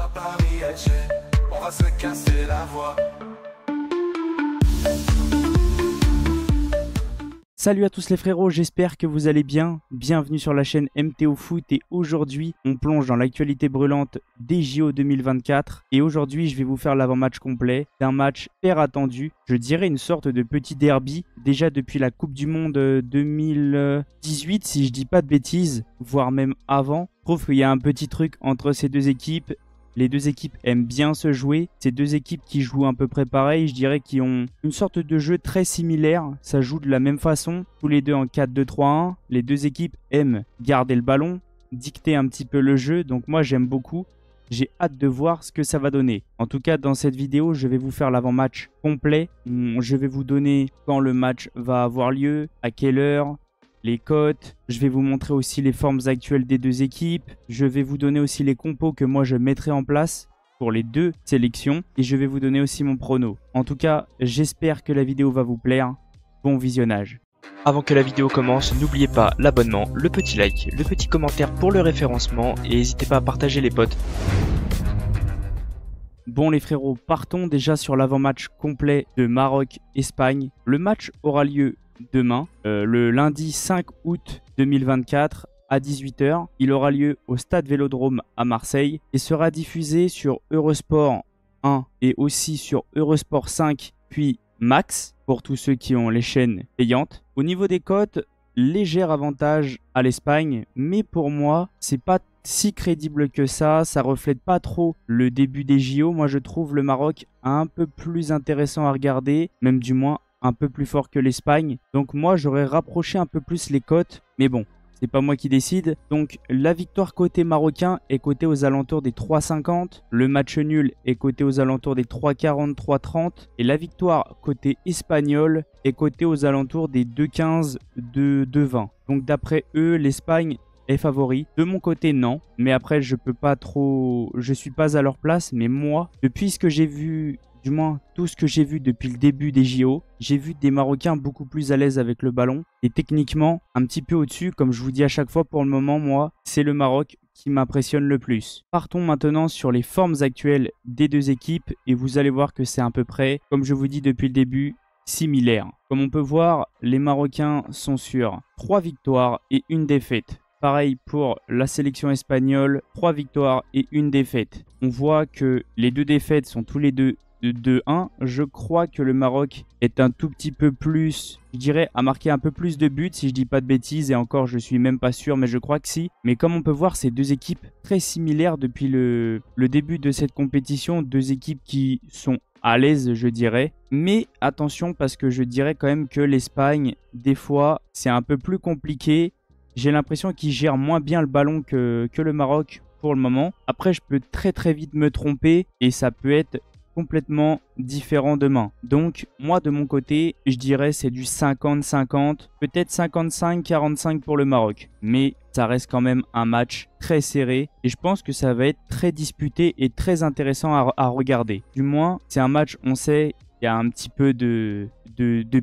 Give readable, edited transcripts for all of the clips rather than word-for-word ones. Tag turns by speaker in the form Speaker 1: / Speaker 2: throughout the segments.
Speaker 1: à Paris, Alger, on va se casser la voix.
Speaker 2: Salut à tous les frérots, j'espère que vous allez bien. Bienvenue sur la chaîne MTO Foot et aujourd'hui on plonge dans l'actualité brûlante des JO 2024 et aujourd'hui je vais vous faire l'avant-match complet d'un match hyper attendu. Je dirais une sorte de petit derby déjà depuis la Coupe du Monde 2018 si je dis pas de bêtises, voire même avant. Je trouve qu'il y a un petit truc entre ces deux équipes. Les deux équipes aiment bien se jouer. Ces deux équipes qui jouent à peu près pareil, je dirais qu'ils ont une sorte de jeu très similaire. Ça joue de la même façon, tous les deux en 4-2-3-1. Les deux équipes aiment garder le ballon, dicter un petit peu le jeu. Donc moi j'aime beaucoup. J'ai hâte de voir ce que ça va donner. En tout cas, dans cette vidéo, je vais vous faire l'avant-match complet. Je vais vous donner quand le match va avoir lieu, à quelle heure, les cotes, je vais vous montrer aussi les formes actuelles des deux équipes, je vais vous donner aussi les compos que moi je mettrai en place pour les deux sélections et je vais vous donner aussi mon prono. En tout cas, j'espère que la vidéo va vous plaire. Bon visionnage.
Speaker 3: Avant que la vidéo commence, n'oubliez pas l'abonnement, le petit like, le petit commentaire pour le référencement et n'hésitez pas à partager les potes.
Speaker 2: Bon les frérots, partons déjà sur l'avant-match complet de Maroc-Espagne. Le match aura lieu demain, le lundi 5 août 2024 à 18 h. Il aura lieu au Stade Vélodrome à Marseille et sera diffusé sur Eurosport 1 et aussi sur Eurosport 5 puis Max pour tous ceux qui ont les chaînes payantes. Au niveau des cotes, léger avantage à l'Espagne, mais pour moi, c'est pas si crédible que ça reflète pas trop le début des JO. Moi, je trouve le Maroc un peu plus intéressant à regarder, même du moins un peu plus fort que l'Espagne. Donc moi, j'aurais rapproché un peu plus les cotes, mais bon, c'est pas moi qui décide. Donc la victoire côté marocain est cotée aux alentours des 3,50. Le match nul est coté aux alentours des 3,40, 3,30. Et la victoire côté espagnol est cotée aux alentours des 2,15, 2,20. Donc d'après eux, l'Espagne est favori. De mon côté, non. Mais après, je suis pas à leur place. Mais moi, depuis ce que j'ai vu, du moins tout ce que j'ai vu depuis le début des JO, j'ai vu des Marocains beaucoup plus à l'aise avec le ballon et techniquement un petit peu au-dessus. Comme je vous dis à chaque fois, pour le moment, moi, c'est le Maroc qui m'impressionne le plus. Partons maintenant sur les formes actuelles des deux équipes et vous allez voir que c'est à peu près, comme je vous dis depuis le début, similaire. Comme on peut voir, les Marocains sont sur 3 victoires et 1 défaite. Pareil pour la sélection espagnole, 3 victoires et 1 défaite. On voit que les deux défaites sont tous les deux de 2-1. Je crois que le Maroc est un tout petit peu plus, je dirais, a marqué un peu plus de buts si je dis pas de bêtises et encore je suis même pas sûr mais je crois que si. Mais comme on peut voir, c'est deux équipes très similaires depuis le début de cette compétition, deux équipes qui sont à l'aise je dirais. Mais attention parce que je dirais quand même que l'Espagne, des fois, c'est un peu plus compliqué. J'ai l'impression qu'ils gèrent moins bien le ballon que le Maroc pour le moment. Après, je peux très vite me tromper et ça peut être complètement différent demain. Donc, moi, de mon côté, je dirais c'est du 50-50, peut-être 55-45 pour le Maroc. Mais ça reste quand même un match très serré et je pense que ça va être très disputé et très intéressant à regarder. Du moins, c'est un match, on sait, il y a un petit peu de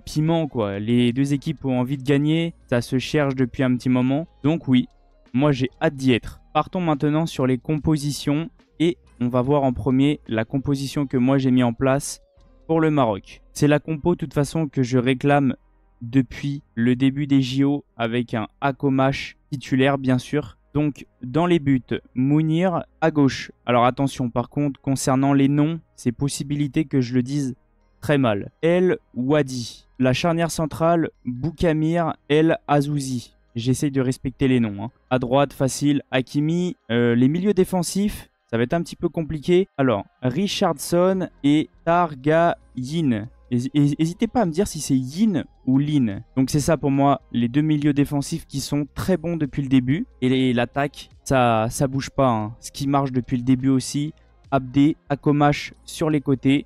Speaker 2: piment, quoi. Les deux équipes ont envie de gagner, ça se cherche depuis un petit moment. Donc oui, moi j'ai hâte d'y être. Partons maintenant sur les compositions et on va voir en premier la composition que moi j'ai mis en place pour le Maroc. C'est la compo de toute façon que je réclame depuis le début des JO avec un Akomash titulaire bien sûr. Donc dans les buts, Mounir à gauche. Alors attention par contre concernant les noms, c'est possibilité que je le dise très mal. El Wadi. La charnière centrale, Boukamir El Azouzi. J'essaye de respecter les noms. À droite, facile, Hakimi. Les milieux défensifs, ça va être un petit peu compliqué. Alors, Richardson et Targayin. N'hésitez pas à me dire si c'est Yin ou Lin. Donc c'est ça pour moi, les deux milieux défensifs qui sont très bons depuis le début. Et l'attaque, ça bouge pas. Ce qui marche depuis le début aussi. Abdé, Akomash sur les côtés.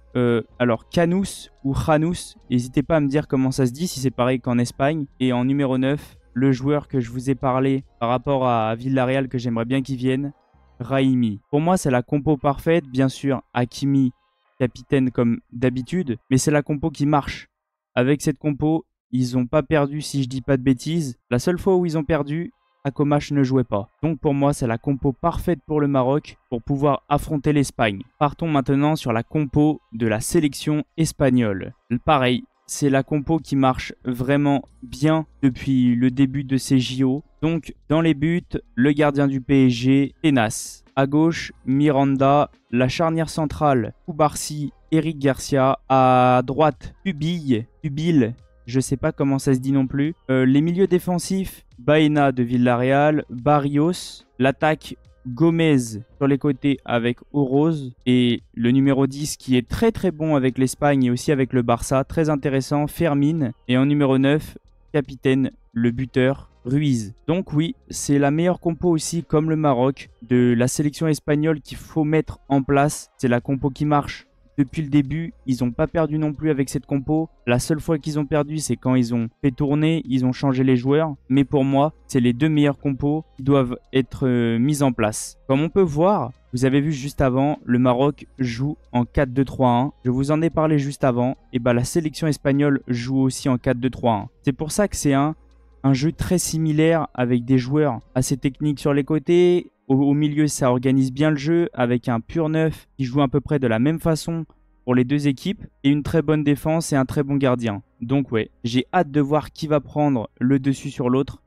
Speaker 2: Alors Kanous ou Khanous, n'hésitez pas à me dire comment ça se dit, si c'est pareil qu'en Espagne. Et en numéro 9, le joueur que je vous ai parlé par rapport à Villarreal que j'aimerais bien qu'il vienne, Raimi. Pour moi, c'est la compo parfaite. Bien sûr, Hakimi, capitaine comme d'habitude, mais c'est la compo qui marche. Avec cette compo, ils n'ont pas perdu si je dis pas de bêtises. La seule fois où ils ont perdu, Akomash ne jouait pas. Donc pour moi, c'est la compo parfaite pour le Maroc pour pouvoir affronter l'Espagne. Partons maintenant sur la compo de la sélection espagnole. Pareil, c'est la compo qui marche vraiment bien depuis le début de ces JO. Donc dans les buts, le gardien du PSG, Tenas. À gauche, Miranda. La charnière centrale, Koubarsi, Eric Garcia. À droite, Tubil, je sais pas comment ça se dit non plus. Les milieux défensifs, Baena de Villarreal, Barrios. L'attaque, Gomez sur les côtés avec Oroz. Et le numéro 10 qui est très très bon avec l'Espagne et aussi avec le Barça. Très intéressant, Fermin. Et en numéro 9, capitaine, le buteur, Ruiz. Donc oui, c'est la meilleure compo aussi, comme le Maroc, de la sélection espagnole qu'il faut mettre en place. C'est la compo qui marche depuis le début. Ils n'ont pas perdu non plus avec cette compo. La seule fois qu'ils ont perdu, c'est quand ils ont fait tourner, ils ont changé les joueurs. Mais pour moi, c'est les deux meilleures compos qui doivent être mises en place. Comme on peut voir, vous avez vu juste avant, le Maroc joue en 4-2-3-1. Je vous en ai parlé juste avant. Et bah la sélection espagnole joue aussi en 4-2-3-1. C'est pour ça que c'est un jeu très similaire avec des joueurs assez techniques sur les côtés. Au milieu, ça organise bien le jeu avec un pur neuf qui joue à peu près de la même façon pour les deux équipes et une très bonne défense et un très bon gardien. Donc ouais, j'ai hâte de voir qui va prendre le dessus sur l'autre,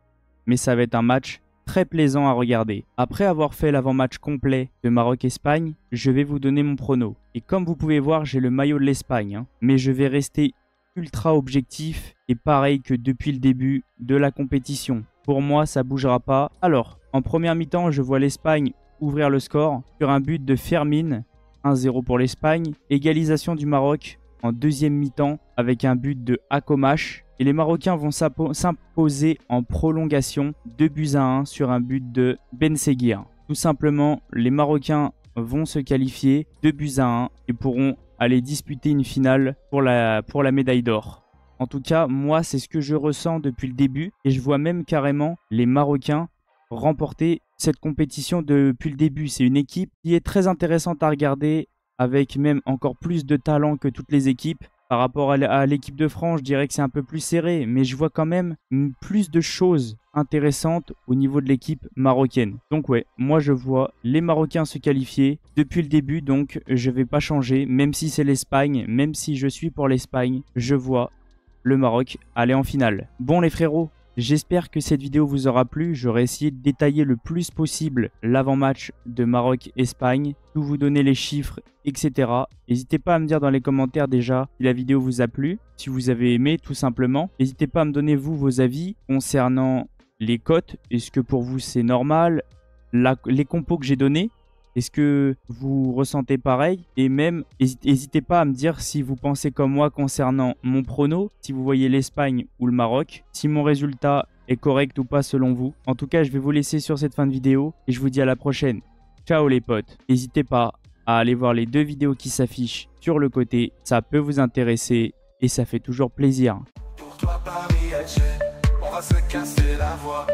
Speaker 2: mais ça va être un match très plaisant à regarder. Après avoir fait l'avant-match complet de Maroc-Espagne, je vais vous donner mon prono. Et comme vous pouvez voir, j'ai le maillot de l'Espagne, mais je vais rester ultra objectif et pareil que depuis le début de la compétition. Pour moi, ça bougera pas. Alors, en première mi-temps, je vois l'Espagne ouvrir le score sur un but de Fermin, 1-0 pour l'Espagne. Égalisation du Maroc en deuxième mi-temps avec un but de Akomash. Et les Marocains vont s'imposer en prolongation 2-1 sur un but de Ben Seguir. Tout simplement, les Marocains vont se qualifier 2-1 et pourront aller disputer une finale pour la médaille d'or. En tout cas, moi, c'est ce que je ressens depuis le début. Et je vois même carrément les Marocains remporter cette compétition depuis le début. C'est une équipe qui est très intéressante à regarder, avec même encore plus de talent que toutes les équipes. Par rapport à l'équipe de France, je dirais que c'est un peu plus serré. Mais je vois quand même plus de choses intéressantes au niveau de l'équipe marocaine. Donc ouais, moi je vois les Marocains se qualifier depuis le début. Donc je ne vais pas changer, même si c'est l'Espagne, même si je suis pour l'Espagne, je vois le Maroc aller en finale. Bon les frérots, j'espère que cette vidéo vous aura plu. J'aurai essayé de détailler le plus possible l'avant-match de Maroc-Espagne, tout vous donner les chiffres, etc. N'hésitez pas à me dire dans les commentaires déjà si la vidéo vous a plu, si vous avez aimé tout simplement. N'hésitez pas à me donner vous vos avis concernant les cotes. Est-ce que pour vous c'est normal? Les compos que j'ai donnés, est-ce que vous ressentez pareil? Et même, n'hésitez pas à me dire si vous pensez comme moi concernant mon prono, si vous voyez l'Espagne ou le Maroc, si mon résultat est correct ou pas selon vous. En tout cas, je vais vous laisser sur cette fin de vidéo et je vous dis à la prochaine. Ciao les potes. N'hésitez pas à aller voir les deux vidéos qui s'affichent sur le côté. Ça peut vous intéresser et ça fait toujours plaisir.
Speaker 1: Pour toi Paris, on va se casser la voix.